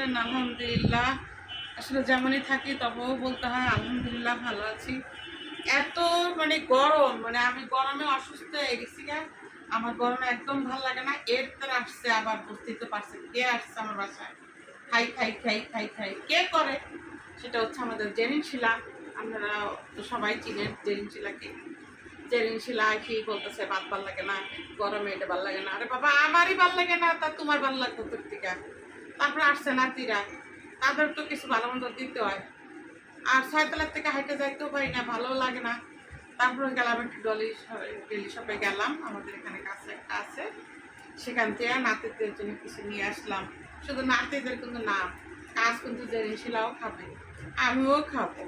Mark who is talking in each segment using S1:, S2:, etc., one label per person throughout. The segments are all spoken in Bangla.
S1: আছেন? আলহামদুলিল্লাহ। আসলে যেমনই থাকি তবুও বলতে হয় আলহামদুলিল্লাহ ভালো আছি। এত মানে গরম, মানে আমি গরমে অসুস্থ হয়ে গেছি গা। আমার গরমে একদম ভালো লাগে না। এর তারা আসছে, আবার বুঝতেই তো পারছেন কে আসছে আমার বাসায়। খাই খাই খাই খাই খাই কে করে, সেটা হচ্ছে আমাদের জেরিন শিলা। আপনারা তো সবাই চিনেন জেরিন শিলাকে। জেরিন শিলা কি বলতেছে ভাত ভাল লাগে না, গরমে এটা ভাল লাগে না। আরে বাবা, আমারই ভাল লাগে না, তা তোমার ভাল লাগতো তোর থেকে। তারপরে আসছে নাতিরা, তাদের তো কিছু ভালো মন্দ দিতে হয়। আর ছয়তলার থেকে হাইটে যাইতেও পারি না, ভালো লাগে না। তারপরে গেলাম একটু ডেলি শপে গেলাম, আমাদের এখানে কাছে একটা আছে, সেখান থেকে নাতিদের জন্য কিছু নিয়ে আসলাম। শুধু নাতিদের কিন্তু না, কাজ কিন্তু জেরিন শিলাও খাবে, আমিও খাবো,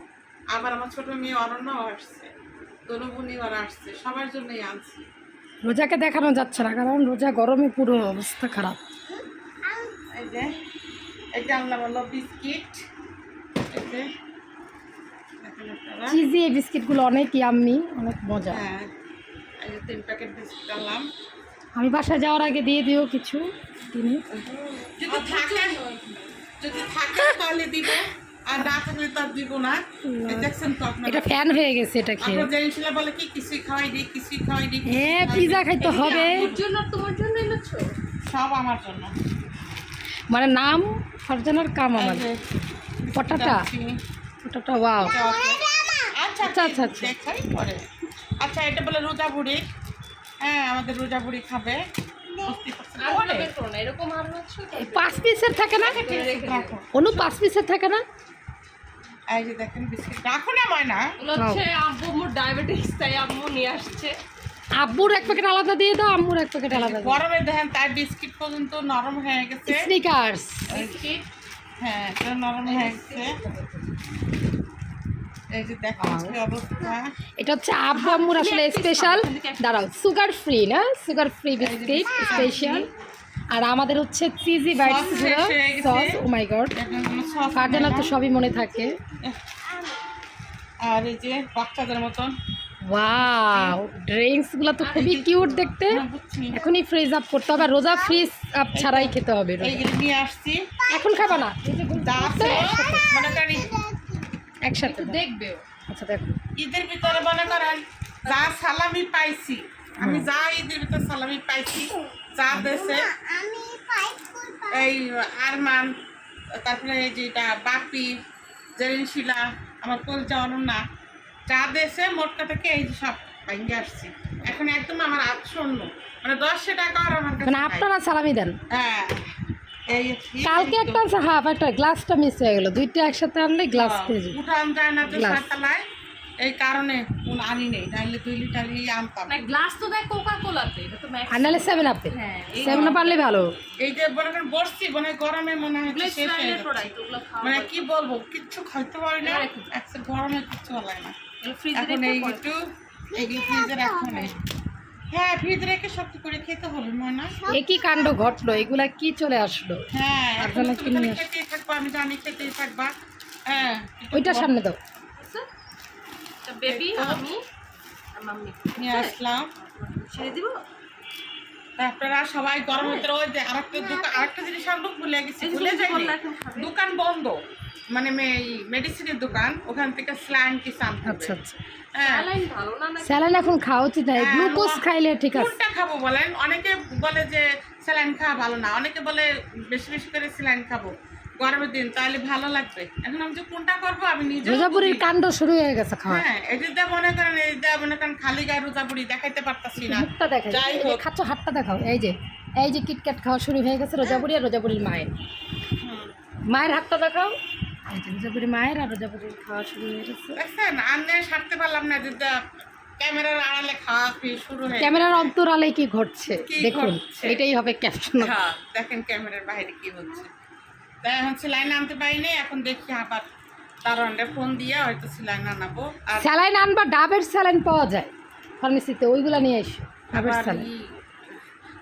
S1: আবার আমার ছোট মেয়ে অরণ্যও আসছে, দনুবুনি ওরা আসছে, সবার জন্যই আনছি।
S2: রোজাকে দেখানো যাচ্ছে না, কারণ রোজা গরমে পুরো অবস্থা খারাপ।
S1: এই যে এটা আনলাম হলো বিস্কিট, এই যে দেখেন আপনারা।
S2: চিজি এই বিস্কিটগুলো অনেক ইয়াম্মি, অনেক মজা।
S1: হ্যাঁ, এই যে 3 প্যাকেট বিস্কিট আনলাম।
S2: আমি বাসায় যাওয়ার আগে দিয়ে দিও কিছু তিনি।
S1: যদি থাকে তাহলে দিব, আর না থাকলে তো আর দিব না। এই দেখছেন তো আপনারা,
S2: এটা ফ্যান হয়ে গেছে এটা খেয়ে।
S1: আপনারা জেরিন শিলা বলে কি কিছুই খাওয়াই দিই, কিছুই খাওয়াই দিই।
S2: হ্যাঁ, পিজা খাইতে হবে।
S3: তোমার জন্য এনেছো?
S1: সব আমার জন্য।
S2: মানে নাম ফারজানার কাম
S1: এই
S2: আমার।
S1: যে
S2: পটাটা
S1: চিনি।
S2: পটাটা ওয়াও।
S1: আচ্ছা
S2: আচ্ছা,
S1: আচ্ছা
S2: আচ্ছা।
S1: দেখাই পরে। আচ্ছা, এটা বলে রোজা বুড়ি। হ্যাঁ, আমাদের রোজা বুড়ি খাবে। বুঝতেই পারছেন।
S3: এরকম আর হচ্ছে
S2: 5 পিসের থাকে না
S1: রাখো।
S2: অনু, 5 পিসের থাকে না?
S1: এই যে দেখেন বিস্কিট রাখো না ময়না।
S3: হচ্ছে আব্বু মোর ডায়াবেটিস, তাই আম্মু নিয়ে আসছে।
S2: আব্বুর এক প্যাকেট আলাদা দিয়ে দাও, আম্মুর এক প্যাকেট আলাদা দিয়ে
S1: গরমে দেখেন তার বিস্কিট পর্যন্ত নরম হয়ে গেছে।
S2: স্নিকার্স।
S3: বিস্কিট
S1: হ্যাঁ, এটা নরম হয়ে গেছে। এই যে দেখেন কি অবস্থা।
S2: এটা হচ্ছে আব্বু আম্মুর আসলে স্পেশাল। দাঁড়াও, সুগার ফ্রি না, সুগার ফ্রি বিস্কিট স্পেশাল। আর আমাদের হচ্ছে চিজি বাইটস
S1: Sauce শেষ হয়ে গেছে।
S2: সস। ও মাই গড,
S1: এখন কোনো sauce
S2: ফারজানা
S1: নাই
S2: তো
S1: না।
S2: সবই মনে থাকে।
S1: আর এই যে বাচ্চাদের মতন।
S2: ওয়াও, ড্রিঙ্কস গুলো তো খুবই কিউট দেখতে।
S1: হ্যাঁ, বুঝছি।
S2: এখনই ফ্রিজ আপ করতে হবে, আর রোজা ফ্রিজ আপ ছাড়াই খেতে হবে রোজা।
S1: এইগুলো নিয়ে আসছি।
S2: এখন খাবা না, এই যে
S1: যা আছে মনে করি
S2: একসাথে দাও।
S3: দেখবেও।
S2: আচ্ছা দেখো,
S1: ঈদের ভিতরে মনে করেন যা সালামি পাইছি, আমি যা ঈদের ভিতরে সালামি পাইছি, যা দেশে এই আরমান, তারপরে এই যেটা বাপি, জেরিন শিলা, আমার কলজা অনন্যা, যা দেশে মোট থেকে এই যে সব ভাঙ্গে আসছি। এখন একদম আমার আচ্ছন্ন, মানে 10 টাকা আর আমার কাছে
S2: মানে
S1: নাই।
S2: আপনারা সালামি দেন।
S1: হ্যাঁ, এই
S2: কালকে একটা আছে হাফ, একটা গ্লাসটা মিস হয়ে গেল, দুইটা একসাথে আনলে গ্লাস পেয়ে যাবে।
S1: উঠান যায় না তো
S2: Glass.
S1: সাততলায়, এই কারণে আনি নেই, নাহলে 2 লিটারই আনতাম।
S3: না গ্লাস তো দেখ কোকা কোলাতে, এটা তো ম্যাক্স।
S2: আর নাহলে 7 আপে,
S3: হ্যাঁ,
S2: 7 আপ আনলে ভালো।
S1: এই যে মনে করেন বসছি, মানে গরমে মনে হয় যে শেষ হয়ে যাচ্ছে।
S3: প্রোডাক্ট ওগুলো খাওয়া।
S1: মানে কি বলবো, কিচ্ছু খাইতে পারি না,
S3: রেখে দাও।
S1: একসাথে গরমে কিচ্ছু ভালো লাগে না।
S3: ফ্রিজে
S1: এখন এই একটু এগুলো ফ্রিজে রাখতে নেই। হ্যাঁ, ফ্রিজে রেখে শক্ত করে খেতে হবে মনে হয়।
S2: একই কাণ্ড ঘটলো, এগুলা কি চলে আসলো?
S1: হ্যাঁ,
S2: আর
S1: এখন
S2: জন্য
S1: তুমি
S2: কিনে
S1: খালি
S2: আসো।
S1: খেতেই থাকবা, আমি জানি খেতেই থাকবা। হ্যাঁ,
S2: ওইটা সামনে দাও।
S3: বেবি আমি আর মাম্মি
S1: নিয়ে আসলাম।
S3: ছেড়ে দিব।
S1: আপনারা সবাই গরম ভিতরে ওই যে আরেকটা জিনিস আনবো, ভুলে গেছি,
S3: এই যে
S1: ভুলে
S3: তুমি
S1: যাইনি।
S3: বললা এখন খাবে।
S1: দোকান বন্ধ, মানে মেডিসিনের দোকান, ওখান থেকে স্লাইন কিছু আনতে হবে।
S2: আচ্ছা আচ্ছা,
S1: হ্যাঁ,
S3: স্যালাইন ভালো না নাকি?
S2: স্যালাইন এখন খাওয়া উচিত না,
S1: হ্যাঁ,
S2: গ্লুকোজ খাইলে ঠিক আছে।
S1: কোনটা খাবো বলেন? অনেকে বলে যে স্যালাইন খাওয়া ভালো না, অনেকে বলে বেশি বেশি করে স্যালাইন খাবো গরমের দিন, তাহলে ভালো লাগবে। এখন আমি যে কোনটা করবো আমি নিজে।
S2: রোজাপুরির কাণ্ড শুরু হয়ে গেছে খাওয়া।
S1: হ্যাঁ, এটা মনে করেন, এইটা মনে করেন খালি গায়ে রোজাপুরি দেখাইতে পারতাছি না।
S2: মুখটা দেখাই,
S1: যাই
S2: এই যে
S1: হোক।
S2: খাচ্ছ হাতটা দেখাও। এই যে কিটক্যাট খাওয়া শুরু হয়ে গেছে রোজাপুরি আর রোজাপুরির মায়ের।
S1: হুম।
S2: মায়ের হাতটা দেখাও। এই যে রোজাপুরি মায়ের আর রোজাপুরির খাওয়া শুরু হয়ে গেছে।
S1: দেখছেন, আনলে সারতে পারলাম না, যেটা ক্যামেরার আড়ালে খাওয়া শুরু হয়ে
S2: ক্যামেরার অন্তরালে কি ঘটছে
S1: কি
S2: দেখুন,
S1: ঘটছে?
S2: এটাই হবে ক্যাপশন।
S1: হ্যাঁ, দেখেন ক্যামেরার বাইরে কি হচ্ছে। তাই এখন সেলাইন আনতে পারিনি, এখন দেখি আবার দারোয়ানরে ফোন দিয়ে হয়তো সেলাইন আনাবো। আর
S2: স্যালাইন আনবা, ডাবের স্যালাইন পাওয়া যায় ফার্মেসিতে, ওইগুলা নিয়ে এসো। ডাবের
S1: আবার
S2: স্যালাইন,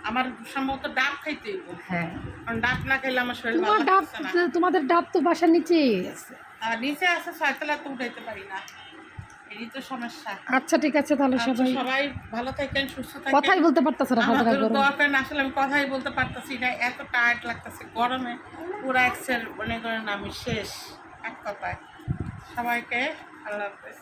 S1: আমার সম্ভবত ডাব খাইতে হইব,
S2: হ্যাঁ।
S1: কারণ ডাব না খেলে আমার শরীর
S2: তোমার
S1: ভালো
S2: ডাব,
S1: লাগছে না।
S2: তোমাদের ডাব তো বাসার নিচেই আছে।
S1: আর নিচে আছে, 6 তলা তো উঠাইতে পারি না, এই তো সমস্যা।
S2: আচ্ছা ঠিক আছে তাহলে
S1: আচ্ছা,
S2: সবাই
S1: সবাই ভালো থাকেন, সুস্থ
S2: কথাই
S1: থাকেন।
S2: বলতে পারতেছে না
S1: আমার
S2: হাজার
S1: জন্য
S2: গরম।
S1: দোয়া করেন, আসলে আমি কথাই বলতে পারতেছি না, এত টায়ার্ড লাগতেছে গরমে, পুরো এক্সের মনে করেন আমি শেষ এক কথায়। সবাইকে আল্লাহ হাফেজ।